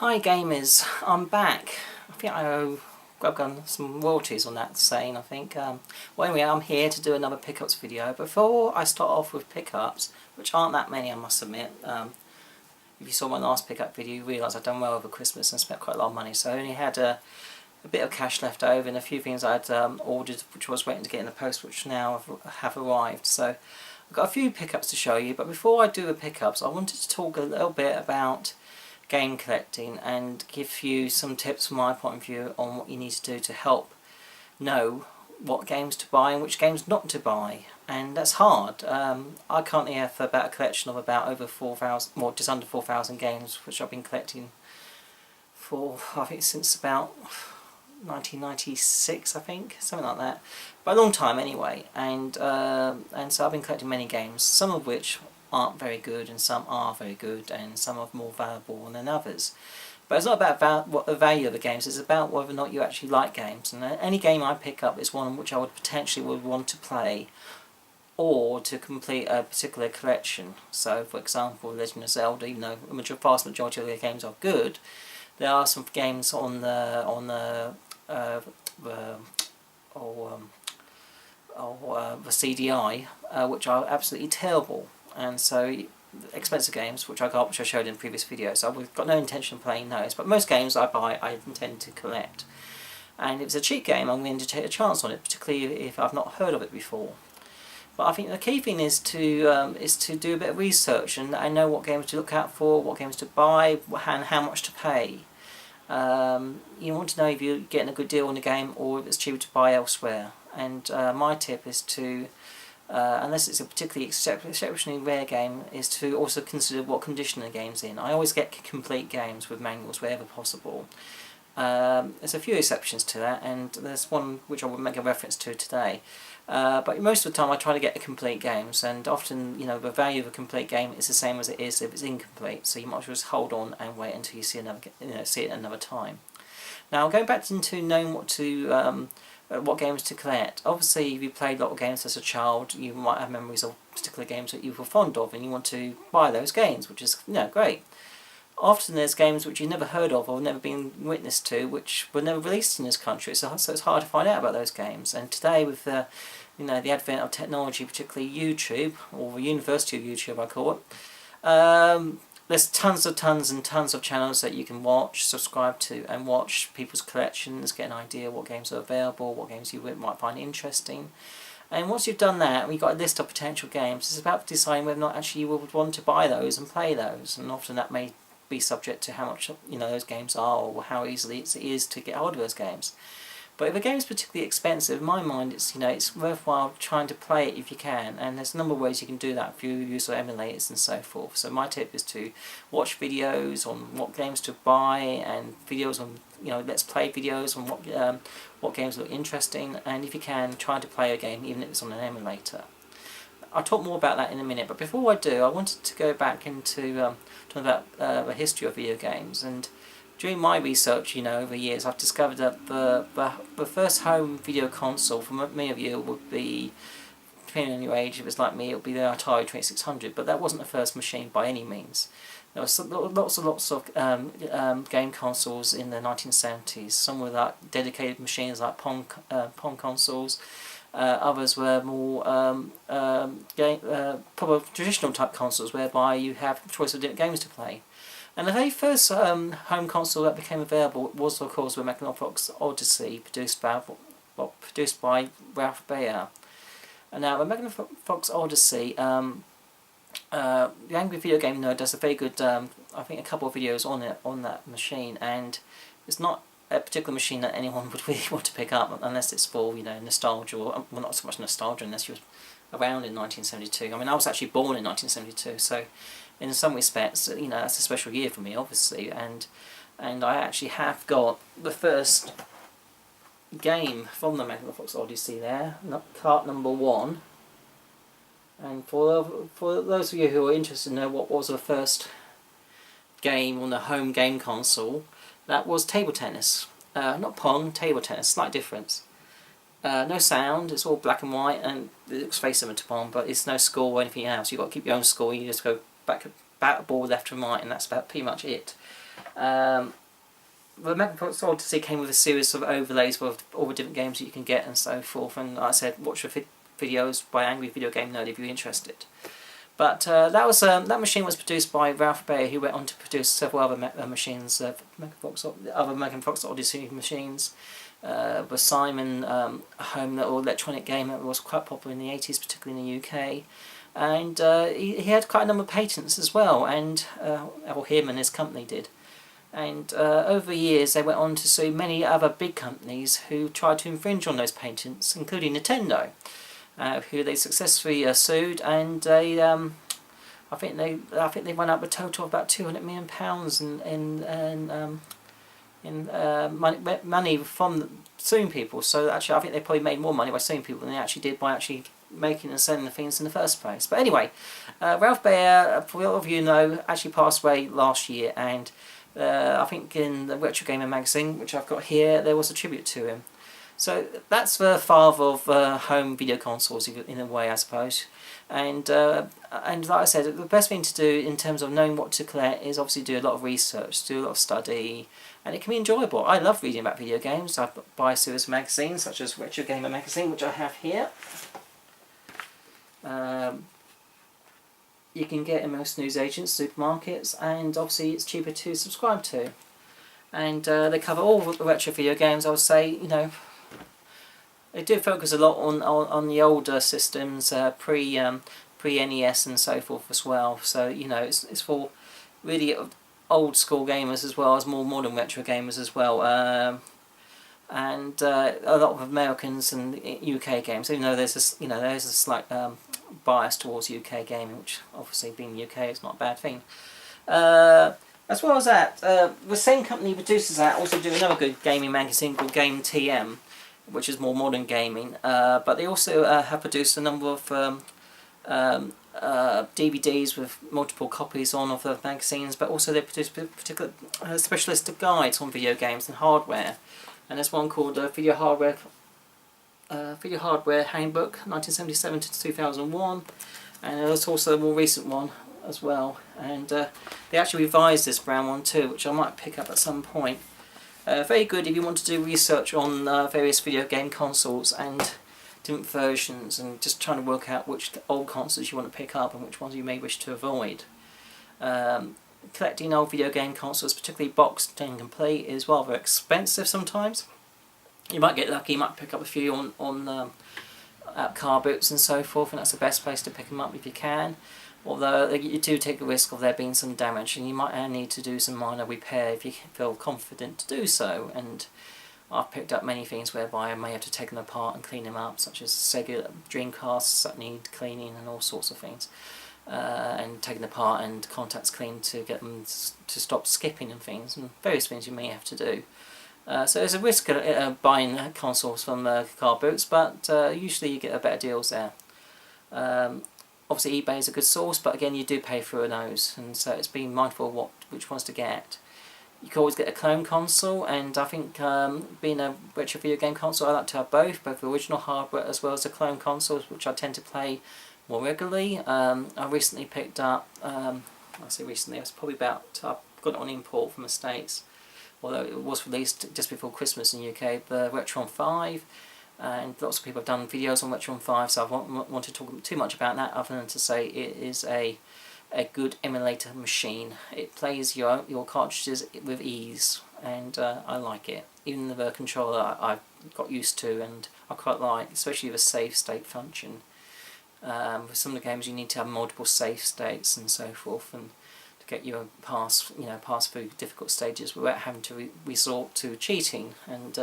Hi gamers, I'm back. I think I've got some royalties on that saying, I think. Well anyway, I'm here to do another pickups video. Before I start off with pickups, which aren't that many I must admit, if you saw my last pickup video you realise I've done well over Christmas and spent quite a lot of money, so I only had a bit of cash left over and a few things I'd ordered which I was waiting to get in the post, which now have arrived. So I've got a few pickups to show you, but before I do the pickups I wanted to talk a little bit about game collecting and give you some tips from my point of view on what you need to do to help know what games to buy and which games not to buy. And that's hard. I currently have about a collection of about over 4,000, well just under 4,000 games, which I've been collecting for I think since about 1996, I think, something like that, but a long time anyway. And so I've been collecting many games, some of which aren't very good and some are very good and some are more valuable than others. But it's not about what the value of the games, it's about whether or not you actually like games. And any game I pick up is one which I would potentially want to play or to complete a particular collection. So for example, Legend of Zelda, even though the vast majority of the games are good, there are some games on the CDI which are absolutely terrible. And so expensive games which I showed in previous videos, so I've got no intention of playing those, but most games I buy I intend to collect. And if it's a cheap game I'm going to take a chance on it, particularly if I've not heard of it before. But I think the key thing is to do a bit of research and know what games to look out for, what games to buy, and how much to pay. You want to know if you're getting a good deal on the game or if it's cheaper to buy elsewhere. And my tip is to, unless it's a particularly exceptionally rare game, is to also consider what condition the game's in. I always get complete games with manuals wherever possible. There's a few exceptions to that, and there's one which I will make a reference to today. But most of the time I try to get the complete games, and often the value of a complete game is the same as it is if it's incomplete, so you might as well just hold on and wait until you see see it another time. Now going back into knowing what games to collect. Obviously if you played a lot of games as a child you might have memories of particular games that you were fond of and you want to buy those games, which is great. Often there's games which you've never heard of or never been witness to, which were never released in this country, so it's hard to find out about those games. And today with the advent of technology, particularly YouTube, or the University of YouTube I call it, there's tons of channels that you can watch, subscribe to, and watch people's collections, get an idea what games are available, what games you might find interesting. And once you've done that, and you've got a list of potential games, it's about deciding whether or not actually you would want to buy those and play those. And often that may be subject to how much those games are or how easily it is to get hold of those games. But if a game is particularly expensive, in my mind it's worthwhile trying to play it if you can, and there's a number of ways you can do that if you use emulators and so forth. So my tip is to watch videos on what games to buy and videos on let's play videos on what games look interesting, and if you can try to play a game even if it's on an emulator. I'll talk more about that in a minute, but before I do I wanted to go back into talking about the history of video games. And during my research over the years I've discovered that the first home video console for many of you would be, depending on your age, if it's like me, it would be the Atari 2600, but that wasn't the first machine by any means. There was lots of game consoles in the 1970s. Some were like dedicated machines like Pong consoles. Others were more proper traditional type consoles whereby you have a choice of different games to play. And the very first home console that became available was of course the Magnavox Odyssey, produced by Ralph Baer. And now the Magnavox Odyssey, the Angry Video Game Nerd does a very good, I think a couple of videos on that machine, and it's not a particular machine that anyone would really want to pick up unless it's for nostalgia, or well, not so much nostalgia unless you're around in 1972. I mean, I was actually born in 1972, so in some respects that's a special year for me, obviously, and I actually have got the first game from the Magnavox Odyssey there, cart number 1. And for those of you who are interested to know what was the first game on the home game console, that was table tennis. Not Pong, table tennis, slight difference. No sound, it's all black and white, and it looks very similar to Pong, but it's no score or anything else. You've got to keep your own score, you just go bat a ball left and right, and that's about pretty much it. The Magnavox Odyssey came with a series of overlays with all the different games that you can get and so forth, and like I said, watch the videos by Angry Video Game Nerd if you're interested. But that machine was produced by Ralph Baer, who went on to produce several other machines, other Magnavox Odyssey machines. With Simon, a home little electronic game that was quite popular in the 80s, particularly in the UK. And he had quite a number of patents as well, and him and his company did. And over the years they went on to sue many other big companies who tried to infringe on those patents, including Nintendo, who they successfully sued, and they I think they won up a total of about £200 million in money from suing people. So actually I think they probably made more money by suing people than they actually did by actually making and selling the things in the first place. But anyway, Ralph Baer, for a lot of you know, actually passed away last year, and I think in the Retro Gamer magazine, which I've got here, there was a tribute to him. So that's the father of home video consoles in a way, I suppose. And like I said, the best thing to do in terms of knowing what to collect is obviously do a lot of research, do a lot of study, and it can be enjoyable. I love reading about video games. I buy a series of magazines such as Retro Gamer magazine, which I have here. You can get in most newsagents, supermarkets, and obviously it's cheaper to subscribe to. And they cover all the retro video games. I would say, you know, they do focus a lot on the older systems, pre NES and so forth as well. So you know, it's for really old school gamers as well as more modern retro gamers as well. And a lot of Americans and UK games, even though there's a slight bias towards UK gaming, which obviously being UK is not a bad thing. As well as that, the same company produces that also do another good gaming magazine called Game TM, which is more modern gaming. But they also have produced a number of DVDs with multiple copies of the magazines, but also they produce particular specialist guides on video games and hardware. And there's one called Video Hardware Handbook, 1977 to 2001, and there's also a more recent one as well. And they actually revised this brown one too, which I might pick up at some point. Very good if you want to do research on various video game consoles and different versions, and just trying to work out which old consoles you want to pick up and which ones you may wish to avoid. Collecting old video game consoles, particularly boxed and complete, is rather expensive sometimes. You might get lucky, you might pick up a few on car boots and so forth, and that's the best place to pick them up if you can. Although you do take a risk of there being some damage, and you might need to do some minor repair if you feel confident to do so. And I've picked up many things whereby I may have to take them apart and clean them up, such as Sega Dreamcasts that need cleaning and all sorts of things. And taking apart and contacts cleaned to get them to stop skipping and things, and various things you may have to do. So there's a risk of buying consoles from car boots, but usually you get better deals there. Obviously eBay is a good source, but again you do pay through a nose, and so it's being mindful of which ones to get. You can always get a clone console, and I think being a retro video game console, I like to have both the original hardware as well as the clone consoles, which I tend to play more regularly. I recently picked up, I say recently, it was probably about, I got it on import from the States, although it was released just before Christmas in the UK, the Retron 5, and lots of people have done videos on Retron 5, so I won't want to talk too much about that other than to say it is a good emulator machine. It plays your cartridges with ease, and I like it. Even the controller I've got used to, and I quite like, especially the save state function. With some of the games you need to have multiple save states and so forth, and to get you pass through difficult stages without having to resort to cheating. And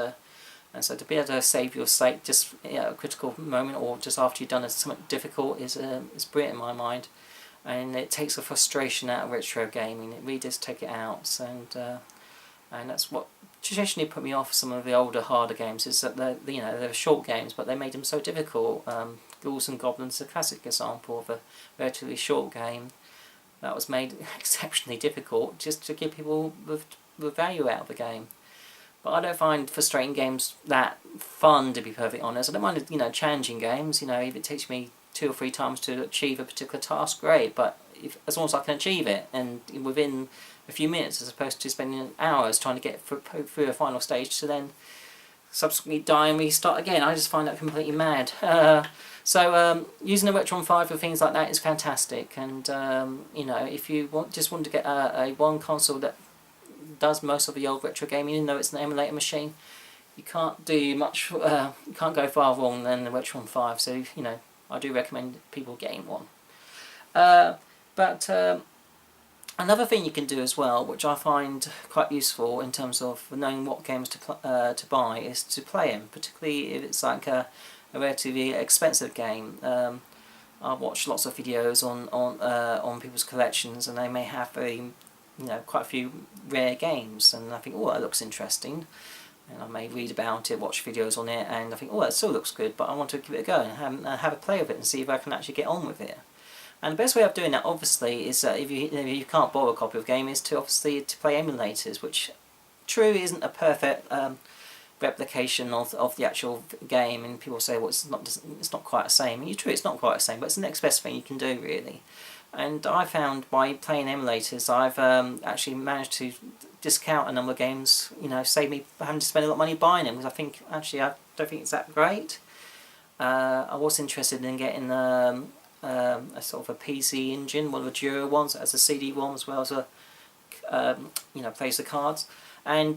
so to be able to save your state just at a critical moment or just after you've done something difficult is brilliant in my mind, and it takes the frustration out of retro gaming. It really does take it out, and that's what traditionally put me off some of the older, harder games, is that they're short games, but they made them so difficult. Ghouls and Goblins is a classic example of a relatively short game that was made exceptionally difficult just to give people the value out of the game. But I don't find frustrating games that fun, to be perfectly honest. I don't mind challenging games. If it takes me 2 or 3 times to achieve a particular task, great. But as long as I can achieve it and within a few minutes as opposed to spending hours trying to get through a final stage to then subsequently die and restart again. I just find that completely mad. So using a Retron 5 for things like that is fantastic, and you know, if you just want to get a one console that does most of the old retro gaming, even though it's an emulator machine, you can't do much. You can't go far wrong than the Retron 5. So you know, I do recommend people getting one. But another thing you can do as well, which I find quite useful in terms of knowing what games to buy, is to play them, particularly if it's like a relatively expensive game. I've watched lots of videos on people's collections, and they may have quite a few rare games, and I think, oh, that looks interesting, and I may read about it, watch videos on it, and I think, oh, that still looks good, but I want to give it a go and have a play with it and see if I can actually get on with it. And the best way of doing that, obviously, is if you can't borrow a copy of a game, is to play emulators, which true isn't a perfect replication of the actual game, and people say, well, it's not quite the same. And true, it's not quite the same, but it's the next best thing you can do, really. And I found by playing emulators, I've actually managed to discount a number of games, you know, save me having to spend a lot of money buying them, because I think, actually, I don't think it's that great. I was interested in getting a sort of a PC engine, one of the Dura ones, that has a CD-ROM as well as a plays the cards, and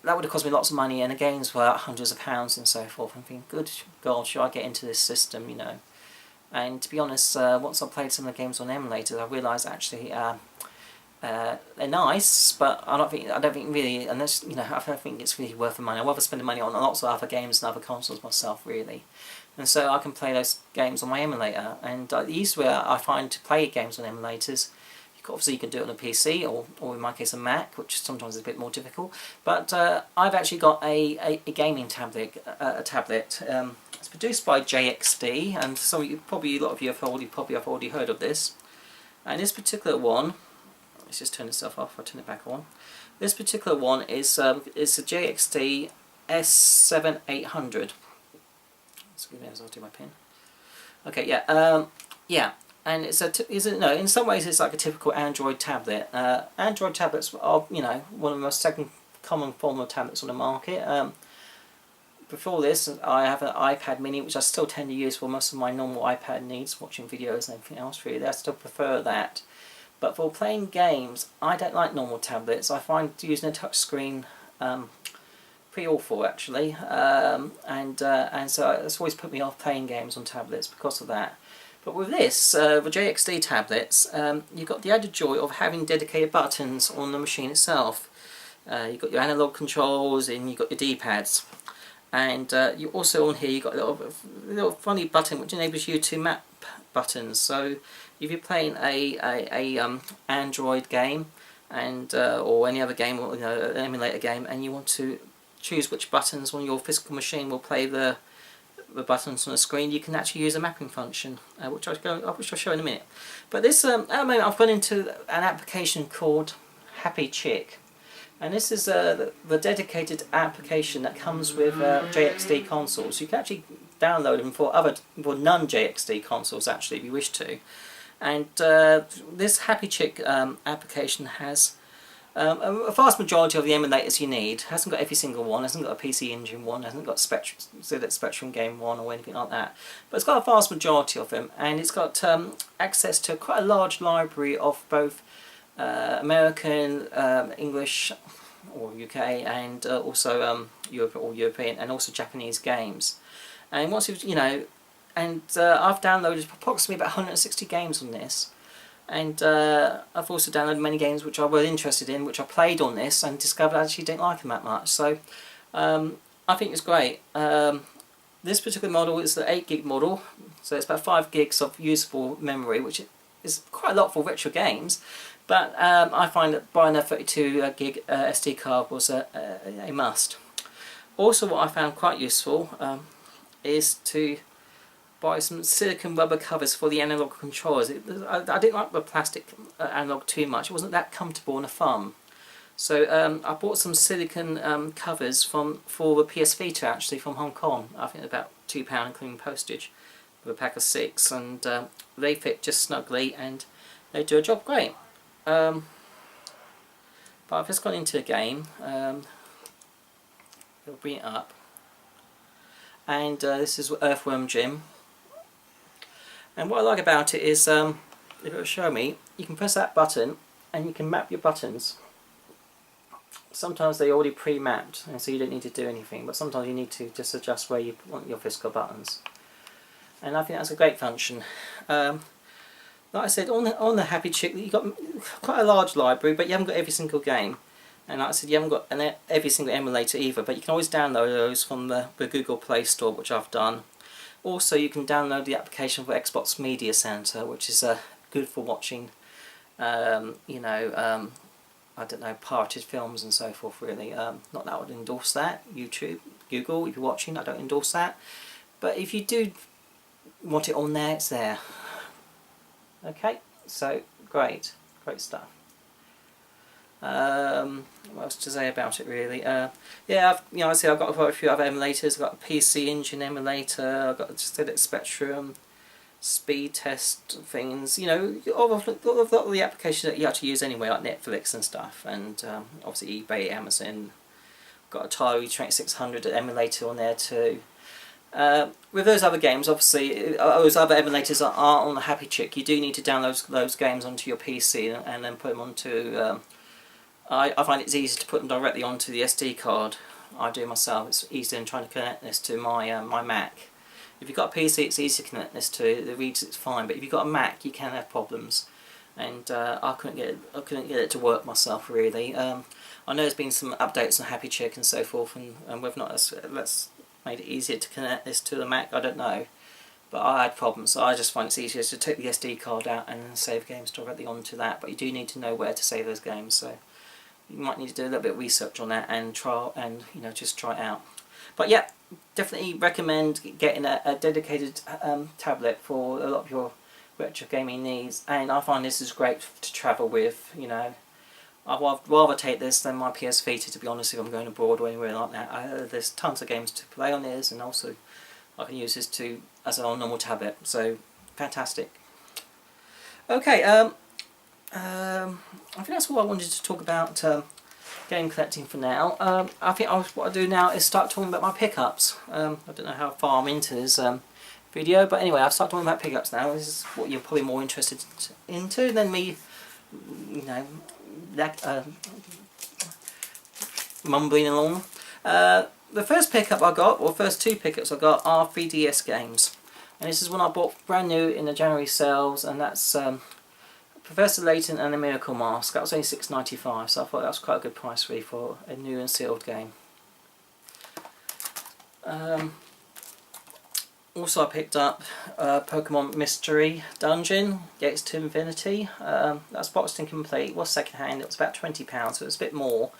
that would have cost me lots of money, and the games were hundreds of pounds and so forth. I'm thinking, good God, should I get into this system, you know? And to be honest, once I played some of the games on emulators, I realised actually they're nice, but I don't think really, unless I don't think it's really worth the money. I'd rather spend the money on lots of other games and other consoles myself, really. And so I can play those games on my emulator. And the easiest way I find to play games on emulators, obviously you can do it on a PC or in my case a Mac, which sometimes is a bit more difficult. But I've actually got a gaming tablet. It's produced by JXD, and a lot of you have already heard of this. And this particular one, let's just turn this off. I'll turn it back on. This particular one is a JXD S7800. Excuse me as I'll do my pen. Okay, yeah. And in some ways it's like a typical Android tablet. Android tablets are, one of the most second common form of tablets on the market. Before this, I have an iPad mini, which I still tend to use for most of my normal iPad needs, watching videos and everything else, really. I still prefer that. But for playing games, I don't like normal tablets. I find using a touchscreen pretty awful, actually. And so it's always put me off playing games on tablets because of that. But with this, the JXD tablets, you've got the added joy of having dedicated buttons on the machine itself. You've got your analog controls and you've got your D-pads. And you also on here you've got a little funny button which enables you to map buttons. So if you're playing a Android game and or any other game, or an emulator game, and you want to choose which buttons on your physical machine will play the buttons on the screen, you can actually use a mapping function, which I'll show in a minute. But this, at the moment, I've gone into an application called Happy Chick, and this is the dedicated application that comes with JXD consoles. You can actually download them for non-JXD consoles, actually, if you wish to. And this Happy Chick application has a vast majority of the emulators you need. Hasn't got every single one, hasn't got a PC Engine one, hasn't got Spectrum Game one or anything like that. But it's got a vast majority of them, and it's got access to quite a large library of both American, English or UK, and also Europe or European, and also Japanese games. And once you've, I've downloaded approximately about 160 games on this. And I've also downloaded many games which I was interested in, which I played on this and discovered I actually didn't like them that much. So I think it's great. This particular model is the 8GB model, so it's about 5 gigs of usable memory, which is quite a lot for retro games. But I find that buying a 32GB SD card was a must. Also, what I found quite useful is to buy some silicone rubber covers for the analog controllers. I didn't like the plastic analog too much. It wasn't that comfortable on the thumb. So I bought some silicone covers for the PS Vita, actually, from Hong Kong. I think about £2 including postage, with a pack of 6, and they fit just snugly and they do a job great. But I've just gone into a game, it'll bring it up, and this is Earthworm Jim. And what I like about it is, if it will show me, you can press that button and you can map your buttons. Sometimes they're already pre-mapped, and so you don't need to do anything, but sometimes you need to just adjust where you want your physical buttons. And I think that's a great function. Like I said, on the Happy Chick, you've got quite a large library, but you haven't got every single game. And like I said, you haven't got every single emulator either, but you can always download those from the Google Play Store, which I've done. Also, you can download the application for Xbox Media Center, which is good for watching, you know, I don't know, pirated films and so forth, really. Not that I would endorse that. YouTube, Google, if you're watching, I don't endorse that. But if you do want it on there, it's there. Okay, so great stuff. What else to say about it, really? Yeah, I've got quite a few other emulators. I've got a PC Engine emulator. I've got ZX Spectrum, speed test things. You know, all of the applications that you actually use anyway, like Netflix and stuff, and obviously eBay, Amazon. Got a Atari 2600 emulator on there too. With those other games, obviously, those other emulators that aren't on the Happy Chick, you do need to download those games onto your PC and then put them onto. I find it's easier to put them directly onto the SD card. I do myself. It's easier than trying to connect this to my my Mac. If you've got a PC, it's easy to connect this to. It reads it's fine, but if you've got a Mac, you can have problems. And I couldn't get it to work myself, really. I know there's been some updates on Happy Chick and so forth, and whether or not that's made it easier to connect this to the Mac, I don't know. But I had problems, so I just find it's easier to take the SD card out and save games directly onto that. But you do need to know where to save those games, so you might need to do a little bit of research on that and try and just try it out. But yeah, definitely recommend getting a dedicated tablet for a lot of your retro gaming needs. And I find this is great to travel with. You know, I'd rather take this than my PS Vita, to be honest, if I'm going abroad or anywhere like that. There's tons of games to play on this, and also I can use this as a normal tablet. So fantastic. Okay, I think that's all I wanted to talk about game collecting for now. I think what I'll do now is start talking about my pickups. I don't know how far I'm into this video, but anyway, I'll start talking about pickups now. This is what you're probably more interested into than me, you know, mumbling along. The first pickup I got, or first two pickups I got, are 3DS games. And this is one I bought brand new in the January sales, and that's Professor Layton and the Miracle Mask. That was only $6.95, so I thought that was quite a good price really for a new and sealed game. Also I picked up Pokemon Mystery Dungeon, JXD Infinity. That's boxed and complete. It was second hand, it was about £20, so it was a bit more.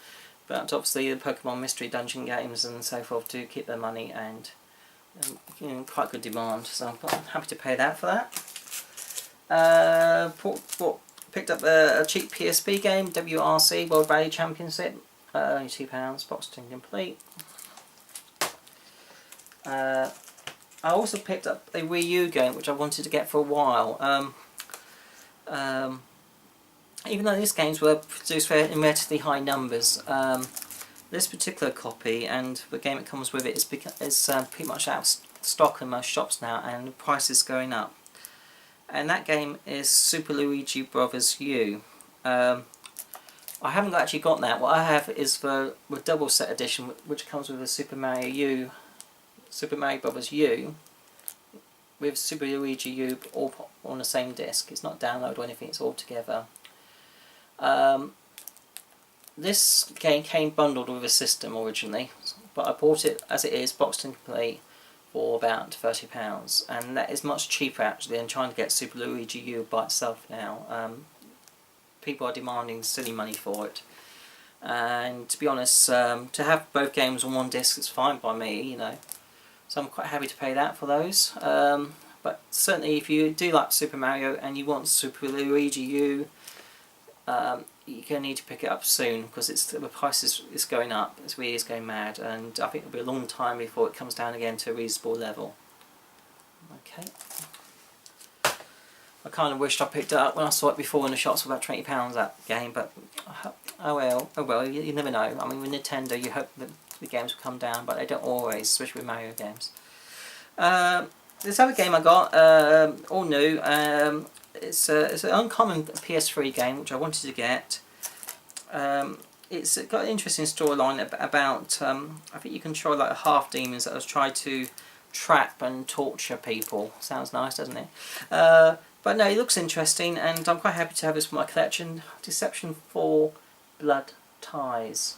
But obviously the Pokemon Mystery Dungeon games and so forth do keep their money, and you know, quite good demand, so I'm happy to pay that for that. Picked up a cheap PSP game, WRC World Rally Championship, only £2, boxed and complete. I also picked up a Wii U game which I wanted to get for a while. Even though these games were produced in relatively high numbers, this particular copy and the game it comes with it is pretty much out of stock in most shops now, and the price is going up. And that game is Super Luigi Brothers U. I haven't actually got that. What I have is the double set edition, which comes with a Super Mario Brothers U, with Super Luigi U all on the same disc. It's not download or anything, it's all together. This game came bundled with a system originally, but I bought it as it is, boxed and complete, for about £30, and that is much cheaper actually than trying to get Super Luigi U by itself now. People are demanding silly money for it, and to be honest, to have both games on one disc is fine by me, you know, so I'm quite happy to pay that for those. But certainly if you do like Super Mario and you want Super Luigi U, you're going to need to pick it up soon, because the price is going up. It's really going mad, and I think it'll be a long time before it comes down again to a reasonable level. Okay. I kind of wished I picked it up when I saw it before in the shops for about £20 that game, but oh well, you never know. I mean, with Nintendo you hope that the games will come down, but they don't always, especially with Mario games. This other game I got, all new, it's an uncommon PS3 game which I wanted to get. It's got an interesting storyline about, I think you control like half-demons that have tried to trap and torture people. Sounds nice, doesn't it? But no, it looks interesting, and I'm quite happy to have this for my collection. Deception 4 Blood Ties.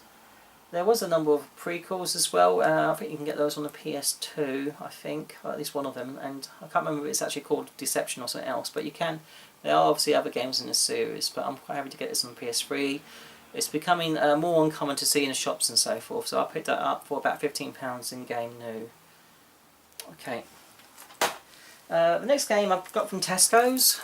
There was a number of prequels as well. I think you can get those on the PS2, I think, or at least one of them, and I can't remember if it's actually called Deception or something else, but you can. There are obviously other games in the series, but I'm quite happy to get this on the PS3. It's becoming more uncommon to see in the shops and so forth, so I picked that up for about £15 in game new. Okay. The next game I've got from Tesco's,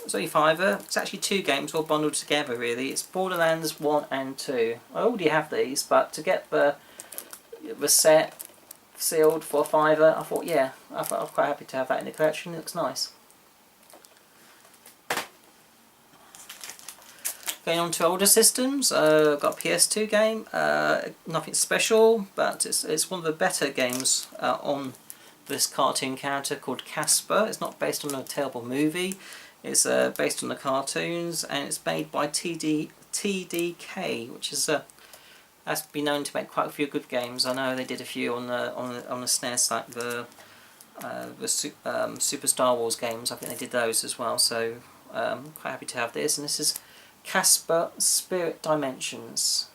it's only £5. It's actually two games all bundled together really. It's Borderlands 1 and 2. I already have these, but to get the set sealed for £5, I thought yeah, I'm quite happy to have that in the collection. It looks nice. Going on to older systems, I've got a PS2 game, nothing special, but it's one of the better games on this cartoon character called Casper. It's not based on a terrible movie, it's based on the cartoons, and it's made by TDK, which is has been known to make quite a few good games. I know they did a few on the SNES, like the Super Star Wars games. I think they did those as well, so I'm quite happy to have this. And this is Casper Spirit Dimensions.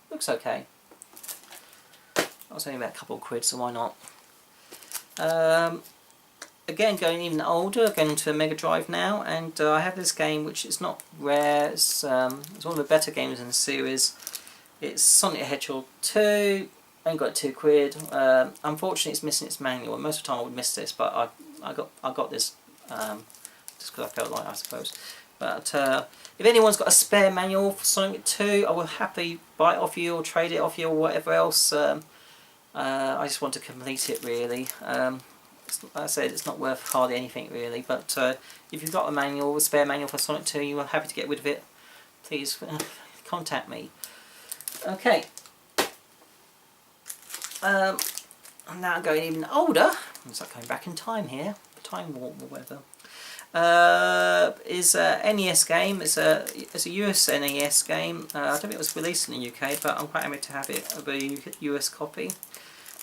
Looks okay. That was only about a couple of quid, so why not? Again, going even older, going to a Mega Drive now, and I have this game which is not rare. It's one of the better games in the series. It's Sonic the Hedgehog 2. I only got £2. Unfortunately, it's missing its manual. Most of the time, I would miss this, but I got this just because I felt like, I suppose. But if anyone's got a spare manual for Sonic 2, I will happily buy it off you or trade it off you or whatever else. I just want to complete it really. Like I said, it's not worth hardly anything really, but if you've got a manual, a spare manual for Sonic 2, you are happy to get rid of it, please contact me. Okay. I'm now going even older. It's like going back in time here, time warp or whatever. Is a NES game. It's a US NES game. I don't think it was released in the UK, but I'm quite happy to have it, a US copy.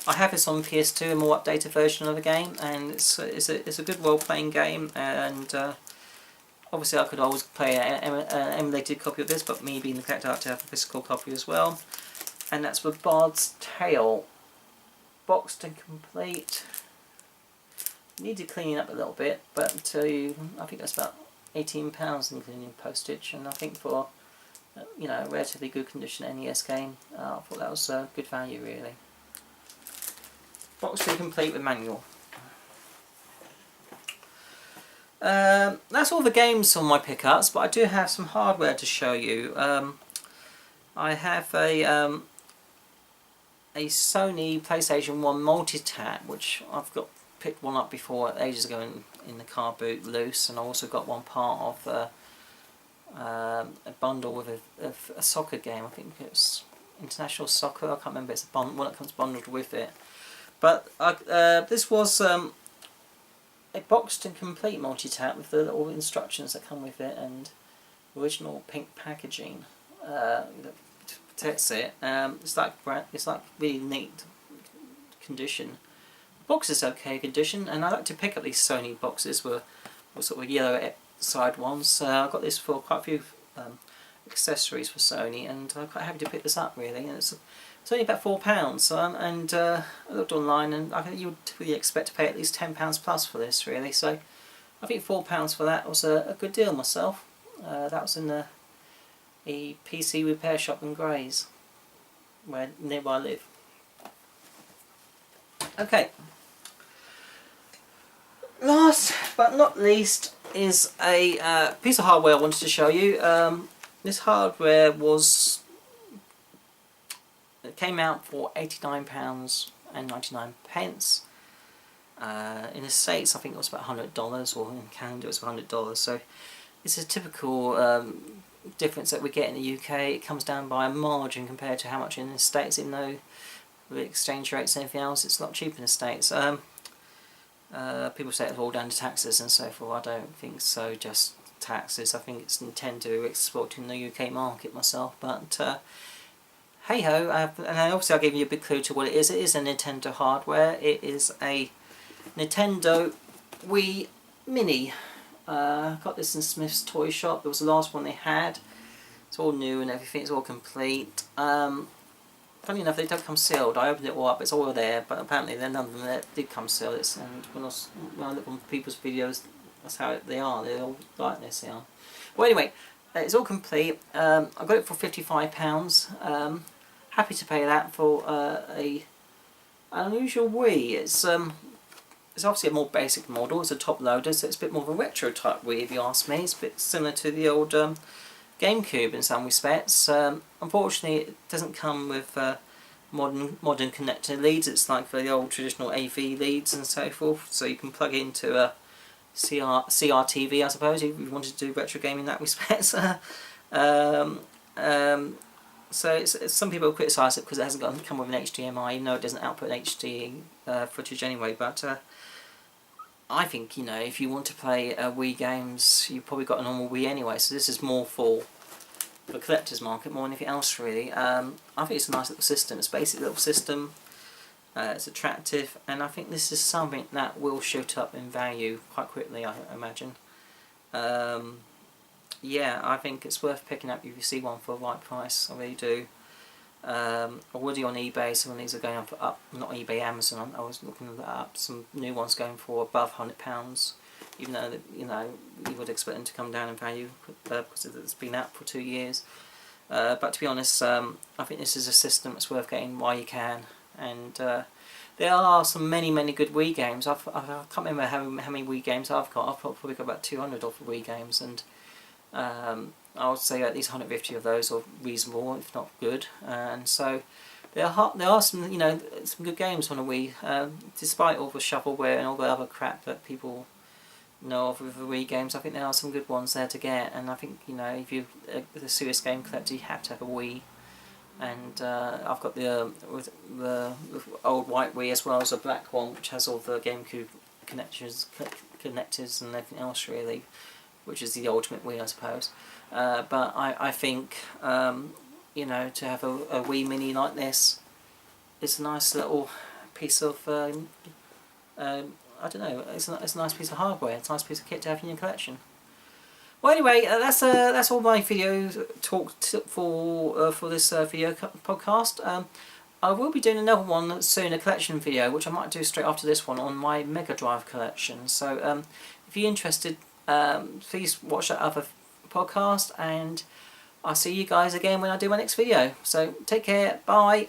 I have this on PS2, a more updated version of the game, and it's a good role-playing game. And obviously, I could always play an emulated copy of this, but me being the collector, I have to have a physical copy as well. And that's with Bard's Tale, boxed and complete. Needed cleaning up a little bit, but I think that's about £18 including postage, and I think for a relatively good condition NES game, I thought that was good value really. Boxed and complete with manual. That's all the games on my pickups, but I do have some hardware to show you. I have a Sony PlayStation 1 multi-tap, which I've picked one up before ages ago in the car boot loose, and I also got one part of a bundle with a soccer game. I think it's International Soccer. I can't remember. It's one that comes bundled with it. But this was a boxed and complete multi-tap with the little instructions that come with it and original pink packaging that protects it. It's like really neat condition. The box is okay condition, and I like to pick up these Sony boxes with sort of yellow side ones. I got this for quite a few accessories for Sony, and I'm quite happy to pick this up really. And it's only about £4, and I looked online, and I think you would really expect to pay at least £10 plus for this really. So I think £4 for that was a good deal myself. That was in the PC repair shop in Grays, near where I live. Okay. Last but not least is a piece of hardware I wanted to show you. This hardware it came out for £89.99. In the States I think it was about $100, or in Canada it was $100, so it's a typical difference that we get in the UK. It comes down by a margin compared to how much in the States, even though with exchange rates and everything else it's a lot cheaper in the States. People say it's all down to taxes and so forth. I don't think so, just taxes. I think it's Nintendo exploiting the UK market myself, but hey ho, and obviously I'll give you a big clue to what it is. It is a Nintendo hardware. It is a Nintendo Wii Mini. Got this in Smith's Toy Shop. It was the last one they had. It's all new and everything, it's all complete. Funny enough, they don't come sealed. I opened it all up, it's all there, but apparently none of them that did come sealed. And when I look on people's videos, that's how they are. They're all like this, they are. Well, anyway, it's all complete. I got it for £55. Happy to pay that for an unusual Wii. It's obviously a more basic model. It's a top loader, so it's a bit more of a retro type Wii, if you ask me. It's a bit similar to the old GameCube in some respects. Unfortunately, it doesn't come with modern connector leads. It's like the old traditional AV leads and so forth. So you can plug it into a CRTV, I suppose, if you wanted to do retro gaming in that respect. So some people criticise it because it hasn't come with an HDMI, even though it doesn't output HD footage anyway. But I think, you know, if you want to play Wii games, you've probably got a normal Wii anyway. So this is more for the collector's market more than anything else, really. I think it's a nice little system. It's a basic little system. It's attractive, and I think this is something that will shoot up in value quite quickly, I imagine. Yeah, I think it's worth picking up if you see one for the right price. I really do. Already on eBay, some of these are going up, not eBay, Amazon. I was looking that up. Some new ones going for above £100, even though, you know, you would expect them to come down in value because it's been out for 2 years. But to be honest, I think this is a system that's worth getting while you can. And there are some many good Wii games. I can't remember how many Wii games I've got. I've probably got about 200 of the Wii games, and I would say at least 150 of those are reasonable, if not good. And so there are some, you know, some good games on a Wii, despite all the shovelware and all the other crap that people know of with the Wii games. I think there are some good ones there to get, and I think, you know, if you're a serious game collector, you have to have a Wii. And I've got the old white Wii as well as a black one, which has all the GameCube connectors and everything else, really, which is the ultimate Wii, I suppose. But I think, you know, to have a Wii Mini like this, it's a nice little piece of, I don't know, it's a nice piece of hardware, it's a nice piece of kit to have in your collection. Well, anyway, that's all my video talk for this video podcast. I will be doing another one soon, a collection video, which I might do straight after this one on my Mega Drive collection. So if you're interested, please watch that other podcast, and I'll see you guys again when I do my next video. So take care, bye.